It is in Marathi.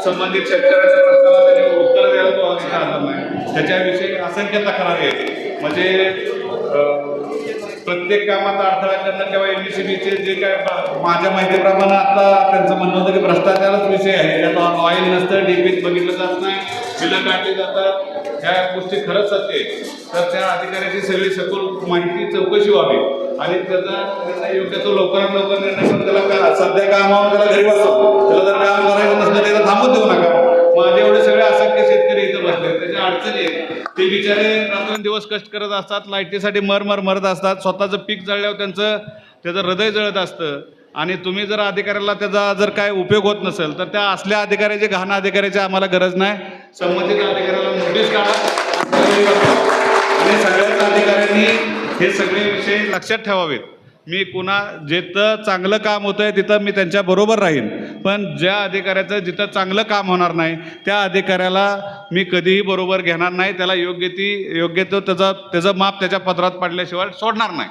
संबंधित शेतकऱ्याच्या प्रश्नाला त्यांनी उत्तर द्यायला तो आला नाही, त्याच्याविषयी असंख्य तक्रारी आहेत. म्हणजे प्रत्येक कामात अडथळा करणं किंवा MSCBचे जे काय माझ्या माहितीप्रमाणे आता त्यांचं म्हणणं तरी भ्रष्टाचारच विषय आहे. त्यात ऑइल नसतं, डीपीत बघितलं जात नाही, बिलं काढली जातात. ह्या गोष्टी खरंच सत्य आहे. तर त्या अधिकाऱ्याची सगळी सखोल माहिती चौकशी व्हावी आणि त्याचा निर्णय योग्य तो लवकरात लवकर निर्णय करून त्याला करा. सध्या कामावर त्याला घरी बसव, त्याला जर काम करायचं नसलं त्याला थांबून देऊ नका. माझे एवढे सगळे असंख्य शेतकरी इथं बसले, त्याच्या अडचणी आहेत. ते बिचारे रात्रंदिवस कष्ट करत असतात, लाईटीसाठी मरत असतात, स्वतःचं पीक जळल्यावर त्याचं हृदय जळत असतं. आणि तुम्ही जर अधिकाऱ्याला त्याचा जर काय उपयोग होत नसेल तर त्या असल्या अधिकाऱ्याची, घाण अधिकाऱ्याची आम्हाला गरज नाही. संबंधित अधिकाऱ्याला नोटीस काढा आणि सगळ्याच अधिकाऱ्यांनी हे सगळे विषय लक्षात ठेवावेत. मी जिथं चांगलं काम होतंय तिथं मी त्यांच्या बरोबर राहीन, पण ज्या अधिकाऱ्याचं जिथं चांगलं काम होणार नाही त्या अधिकाऱ्याला मी कधीही बरोबर घेणार नाही. त्याला योग्य तो त्याचं माप त्याच्या पदरात पडल्याशिवाय सोडणार नाही.